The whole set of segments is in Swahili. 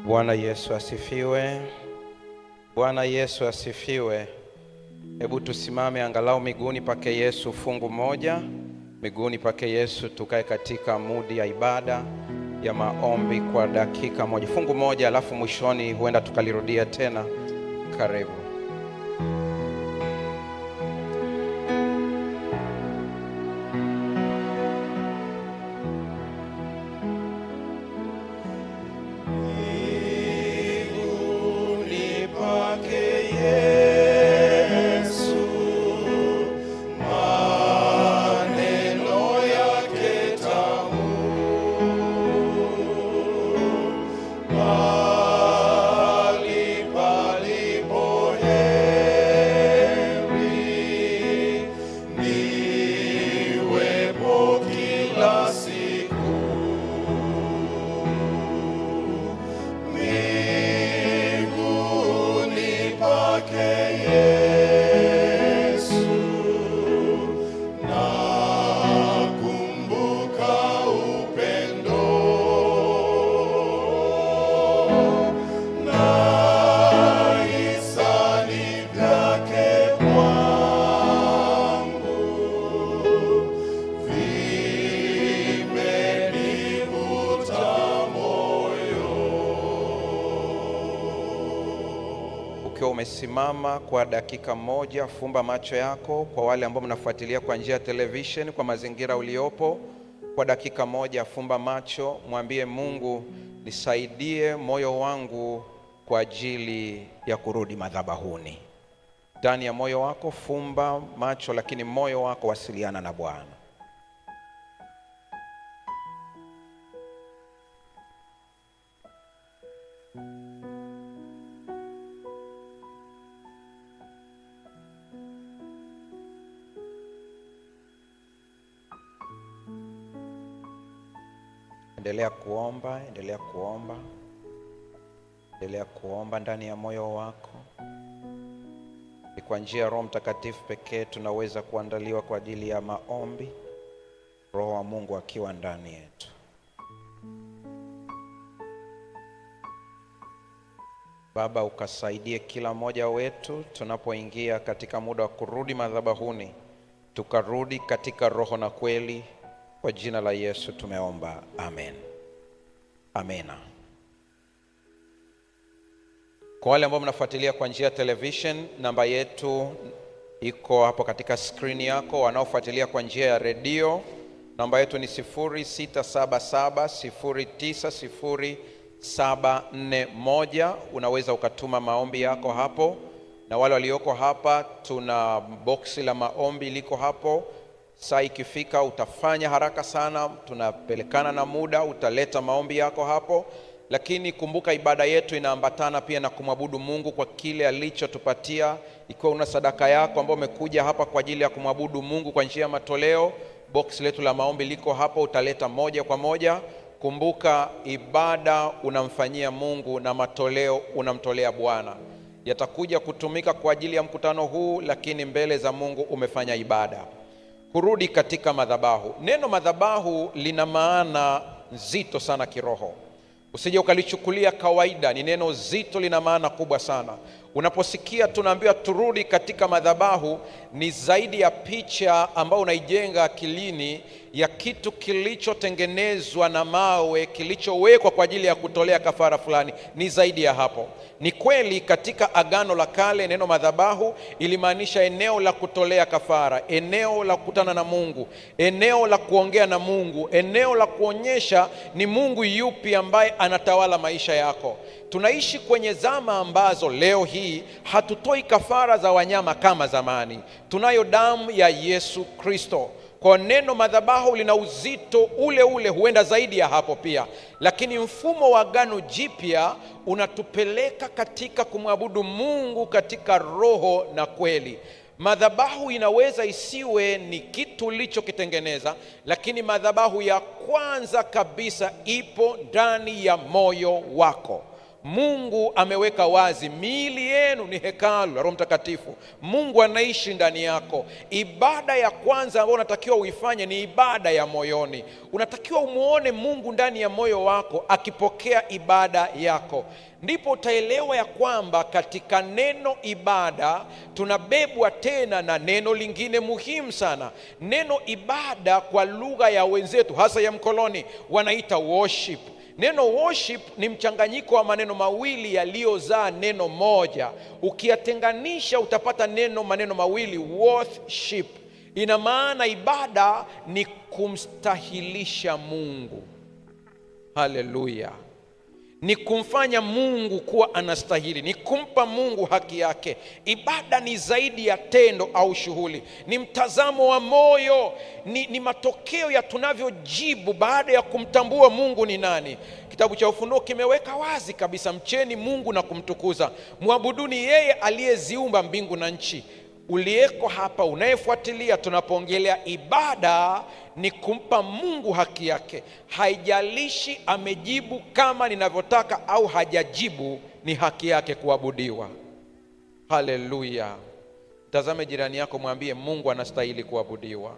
Bwana Yesu asifiwe. Bwana Yesu asifiwe. Hebu tusimame angalau miguuni pake Yesu fungu moja. Miguuni pake Yesu tukae katika mudi ya ibada ya maombi kwa dakika moja. Fungu moja alafu mwishoni huenda tukalirudia tena. Karibu. Umesimama kwa dakika moja, fumba macho yako. Kwa wale ambao mnafuatilia kwa njia ya television, kwa mazingira uliopo, kwa dakika moja fumba macho, mwambie Mungu, nisaidie moyo wangu kwa ajili ya kurudi madhabahuni. Ndani ya moyo wako fumba macho, lakini moyo wako wasiliana na Bwana. Endelea kuomba, endelea kuomba. Endelea kuomba ndani ya moyo wako. Ni kwa njia ya Roho Mtakatifu pekee tunaweza kuandaliwa kwa ajili ya maombi, Roho wa Mungu akiwa ndani yetu. Baba, ukasaidie kila mmoja wetu tunapoingia katika muda wa kurudi madhabahuni, tukarudi katika roho na kweli. Kwa jina la Yesu tumeomba, amen. Amena. Kwa wale ambao mnafuatilia kwa njia ya television, namba yetu iko hapo katika screen yako. Wanaofuatilia kwa njia ya redio, namba yetu ni 0677090741. Unaweza ukatuma maombi yako hapo. Na wale walioko hapa, tuna boksi la maombi liko hapo. Saa ikifika utafanya haraka sana, tunapelekana na muda, utaleta maombi yako hapo. Lakini kumbuka ibada yetu inaambatana pia na kumwabudu Mungu kwa kile alichotupatia. Ikiwa una sadaka yako ambayo umekuja hapa kwa ajili ya kumwabudu Mungu kwa njia ya matoleo, box letu la maombi liko hapo, utaleta moja kwa moja. Kumbuka ibada unamfanyia Mungu na matoleo unamtolea Bwana. Yatakuja kutumika kwa ajili ya mkutano huu, lakini mbele za Mungu umefanya ibada. Kurudi katika madhabahu. Neno madhabahu lina maana nzito sana kiroho. Usije ukalichukulia kawaida, ni neno zito, lina maana kubwa sana. Unaposikia tunaambiwa turudi katika madhabahu, ni zaidi ya picha ambayo unaijenga akilini ya kitu kilichotengenezwa na mawe, kilichowekwa kwa ajili ya kutolea kafara fulani. Ni zaidi ya hapo. Ni kweli katika Agano la Kale neno madhabahu ilimaanisha eneo la kutolea kafara, eneo la kukutana na Mungu, eneo la kuongea na Mungu, eneo la kuonyesha ni Mungu yupi ambaye anatawala maisha yako. Tunaishi kwenye zama ambazo leo hii hatutoi kafara za wanyama kama zamani. Tunayo damu ya Yesu Kristo. Kwa neno madhabahu lina uzito ule ule, huenda zaidi ya hapo pia. Lakini mfumo wa Agano Jipya unatupeleka katika kumwabudu Mungu katika roho na kweli. Madhabahu inaweza isiwe ni kitu ulichokitengeneza, lakini madhabahu ya kwanza kabisa ipo ndani ya moyo wako. Mungu ameweka wazi, miili yenu ni hekalu la Roho Mtakatifu. Mungu anaishi ndani yako. Ibada ya kwanza ambayo unatakiwa uifanye ni ibada ya moyoni. Unatakiwa umuone Mungu ndani ya moyo wako akipokea ibada yako. Ndipo utaelewa ya kwamba katika neno ibada tunabebwa tena na neno lingine muhimu sana. Neno ibada kwa lugha ya wenzetu hasa ya mkoloni wanaita worship. Neno worship ni mchanganyiko wa maneno mawili yaliyozaa neno moja. Ukiyatenganisha utapata maneno mawili, worship. Ina maana ibada ni kumstahilisha Mungu. Haleluya. Ni kumfanya Mungu kuwa anastahili, ni kumpa Mungu haki yake. Ibada ni zaidi ya tendo au shughuli, ni mtazamo wa moyo, ni matokeo ya tunavyojibu baada ya kumtambua Mungu ni nani. Kitabu cha Ufunuo kimeweka wazi kabisa, mcheni Mungu na kumtukuza, muabuduni yeye aliyeziumba mbingu na nchi. Uliyeko hapa unayefuatilia, tunapoongelea ibada ni kumpa Mungu haki yake. Haijalishi amejibu kama ninavyotaka au hajajibu, ni haki yake kuabudiwa. Haleluya. Tazame jirani yako, mwambie Mungu anastahili kuabudiwa.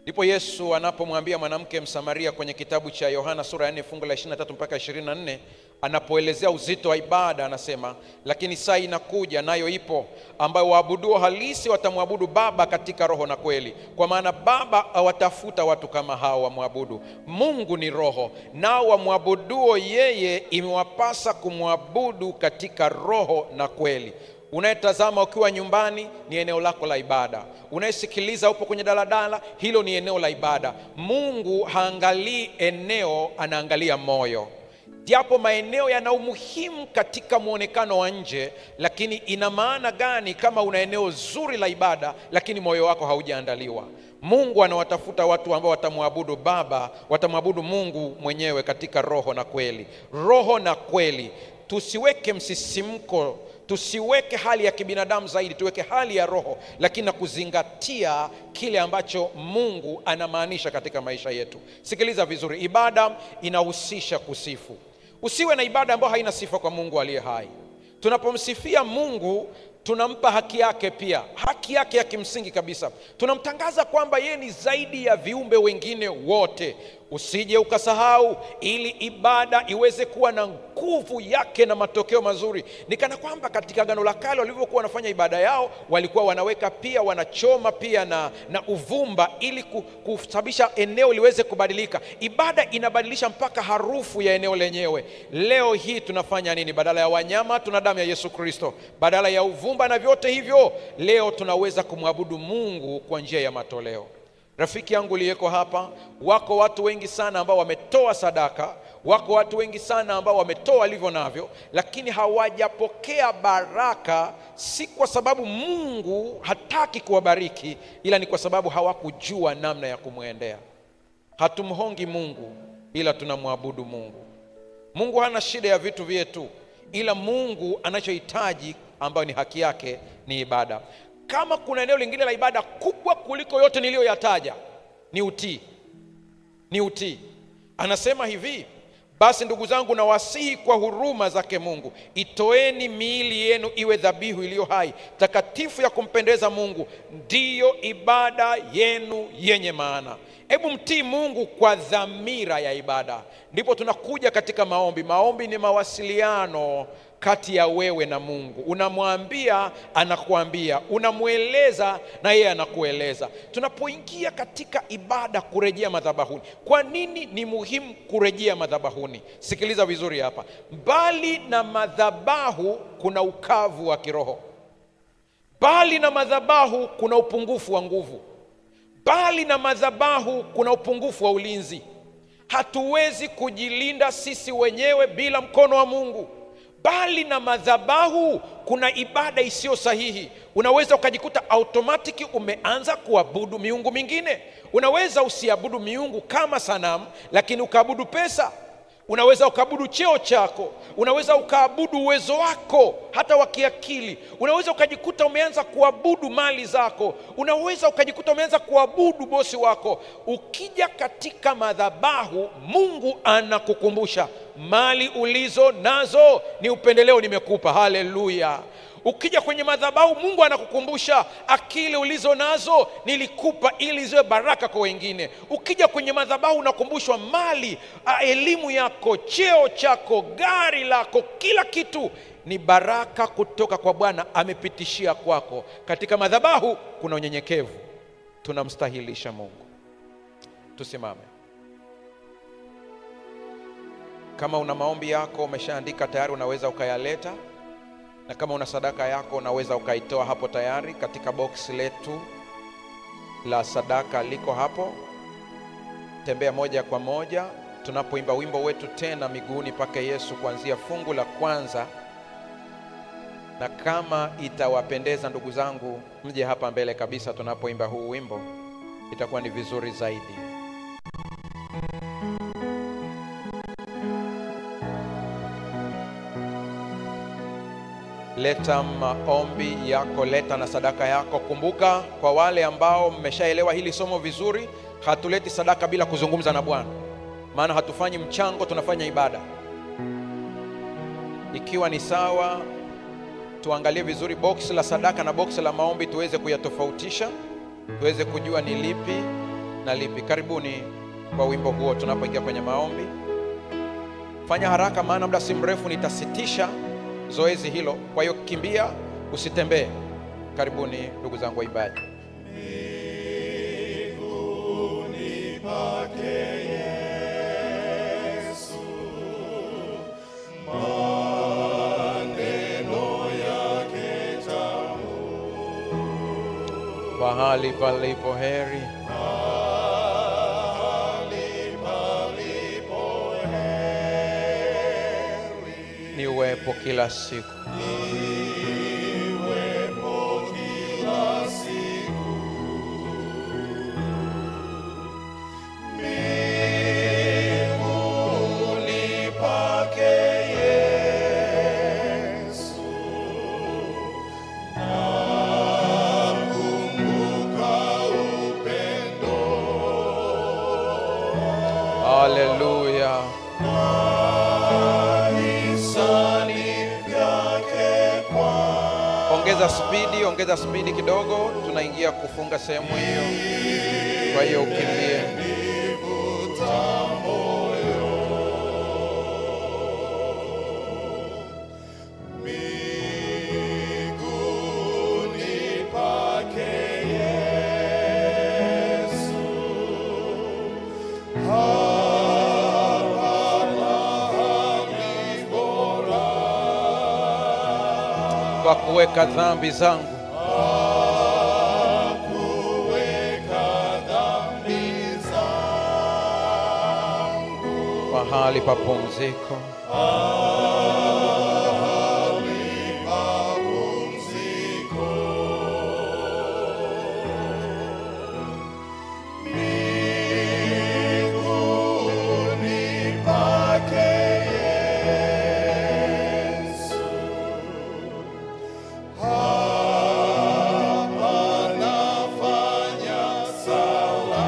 Ndipo Yesu anapomwambia mwanamke Msamaria kwenye kitabu cha Yohana sura ya 4 fungu la 23 mpaka 24, anapoelezea uzito wa ibada anasema, lakini saa inakuja nayo ipo, ambayo waabuduo halisi watamwabudu Baba katika roho na kweli, kwa maana Baba awatafuta watu kama hao wamwabudu. Mungu ni roho, nao wamwabuduo yeye imewapasa kumwabudu katika roho na kweli. Unayetazama ukiwa nyumbani ni eneo lako la ibada. Unayesikiliza upo kwenye daladala, hilo ni eneo la ibada. Mungu haangalii eneo, anaangalia moyo. Japo maeneo yana umuhimu katika muonekano wa nje, lakini ina maana gani kama una eneo zuri la ibada lakini moyo wako haujaandaliwa? Mungu anawatafuta watu ambao watamwabudu Baba, watamwabudu Mungu mwenyewe katika roho na kweli. Roho na kweli. Tusiweke msisimko, tusiweke hali ya kibinadamu zaidi, tuweke hali ya roho, lakini na kuzingatia kile ambacho Mungu anamaanisha katika maisha yetu. Sikiliza vizuri, ibada inahusisha kusifu. Usiwe na ibada ambayo haina sifa kwa Mungu aliye hai. Tunapomsifia Mungu, tunampa haki yake pia, haki yake ya kimsingi kabisa. Tunamtangaza kwamba yeye ni zaidi ya viumbe wengine wote. Usije ukasahau, ili ibada iweze kuwa na nguvu yake na matokeo mazuri. Ni kana kwamba katika Agano la Kale walivyokuwa wanafanya ibada yao, walikuwa wanaweka pia, wanachoma pia na uvumba ili kusababisha eneo liweze kubadilika. Ibada inabadilisha mpaka harufu ya eneo lenyewe. Leo hii tunafanya nini? Badala ya wanyama tuna damu ya Yesu Kristo. Badala ya uvumba na vyote hivyo, leo tunaweza kumwabudu Mungu kwa njia ya matoleo. Rafiki yangu liyeko hapa, wako watu wengi sana ambao wametoa sadaka, wako watu wengi sana ambao wametoa walivyo navyo, lakini hawajapokea baraka, si kwa sababu Mungu hataki kuwabariki, ila ni kwa sababu hawakujua namna ya kumwendea. Hatumhongi Mungu, ila tunamwabudu Mungu. Mungu hana shida ya vitu vyetu, ila Mungu anachohitaji ambayo ni haki yake ni ibada. Kama kuna eneo lingine la ibada kubwa kuliko yote niliyoyataja, ni utii. Ni utii. Anasema hivi, basi ndugu zangu nawasihi kwa huruma zake Mungu, itoeni miili yenu iwe dhabihu iliyo hai, takatifu ya kumpendeza Mungu, ndiyo ibada yenu yenye maana. Hebu mtii Mungu kwa dhamira ya ibada. Ndipo tunakuja katika maombi. Maombi ni mawasiliano kati ya wewe na Mungu. Unamwambia, anakuambia. Unamueleza na yeye anakueleza. Tunapoingia katika ibada, kurejea madhabahuni. Kwa nini ni muhimu kurejea madhabahuni? Sikiliza vizuri hapa. Mbali na madhabahu kuna ukavu wa kiroho. Mbali na madhabahu kuna upungufu wa nguvu. Mbali na madhabahu kuna upungufu wa ulinzi. Hatuwezi kujilinda sisi wenyewe bila mkono wa Mungu. Bali na madhabahu kuna ibada isiyo sahihi. Unaweza ukajikuta automatiki umeanza kuabudu miungu mingine. Unaweza usiabudu miungu kama sanamu, lakini ukaabudu pesa. Unaweza ukaabudu cheo chako, unaweza ukaabudu uwezo wako hata wa kiakili, unaweza ukajikuta umeanza kuabudu mali zako, unaweza ukajikuta umeanza kuabudu bosi wako. Ukija katika madhabahu, Mungu anakukumbusha mali ulizo nazo ni upendeleo nimekupa. Haleluya. Ukija kwenye madhabahu, Mungu anakukumbusha akili ulizo nazo nilikupa ili ziwe baraka kwa wengine. Ukija kwenye madhabahu unakumbushwa mali, elimu yako, cheo chako, gari lako, kila kitu ni baraka kutoka kwa Bwana amepitishia kwako. Katika madhabahu kuna unyenyekevu, tunamstahilisha Mungu. Tusimame. Kama una maombi yako umeshaandika tayari, unaweza ukayaleta, na kama una sadaka yako unaweza ukaitoa hapo tayari katika box letu la sadaka liko hapo. Tembea moja kwa moja tunapoimba wimbo wetu tena miguuni pake Yesu kuanzia fungu la kwanza. Na kama itawapendeza ndugu zangu, mje hapa mbele kabisa tunapoimba huu wimbo, itakuwa ni vizuri zaidi. Leta maombi yako, leta na sadaka yako. Kumbuka, kwa wale ambao mmeshaelewa hili somo vizuri, hatuleti sadaka bila kuzungumza na Bwana. Maana hatufanyi mchango, tunafanya ibada. Ikiwa ni sawa, tuangalie vizuri box la sadaka na box la maombi, tuweze kuyatofautisha, tuweze kujua ni lipi na lipi. Karibuni kwa wimbo huo tunapoingia kwenye maombi. Fanya haraka, maana muda si mrefu nitasitisha zoezi hilo. Kwa hiyo kimbia, usitembee. Karibuni ndugu zangu waimbaji. Miguuni pake Yesu, maneno yake tamu, Pahali palipo heri, niwepo kila siku, niwepo kila siku. Miguuni pake Yesu, nakumbuka upendo. haleluya. Ongeza spidi kidogo, tunaingia kufunga sehemu hiyo. Kwa hiyo ukimbie. Miguuni pake Yesu, hapa mahali bora Kwa kuweka dhambi zangu, mahali pa pumziko, miguuni pake Yesu, hapa nafanya sala.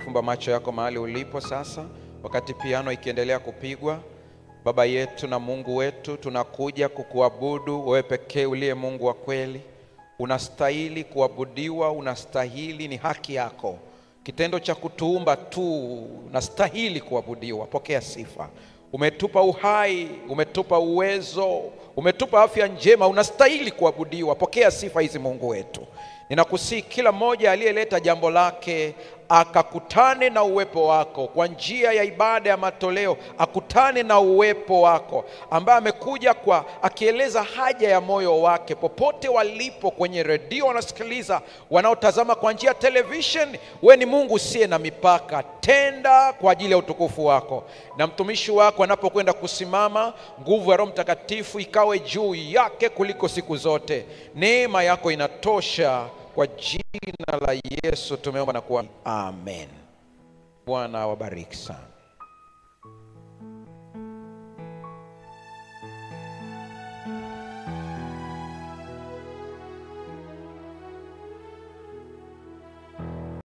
Fumba macho yako mahali ulipo sasa, wakati piano ikiendelea kupigwa. Baba yetu na Mungu wetu, tunakuja kukuabudu wewe pekee uliye Mungu wa kweli. Unastahili kuabudiwa, unastahili, ni haki yako. Kitendo cha kutuumba tu unastahili kuabudiwa. Pokea sifa. Umetupa uhai, umetupa uwezo, umetupa afya njema, unastahili kuabudiwa. Pokea sifa hizi Mungu wetu. Ninakusihi kila mmoja aliyeleta jambo lake akakutane na uwepo wako kwa njia ya ibada ya matoleo, akutane na uwepo wako, ambaye amekuja kwa akieleza haja ya moyo wake, popote walipo, kwenye redio wanasikiliza, wanaotazama kwa njia ya television. We ni Mungu usiye na mipaka, tenda kwa ajili ya utukufu wako. Na mtumishi wako anapokwenda kusimama, nguvu ya Roho Mtakatifu ikawe juu yake kuliko siku zote. Neema yako inatosha. Kwa jina la Yesu tumeomba na kuamini. Amen. Bwana wabariki sana.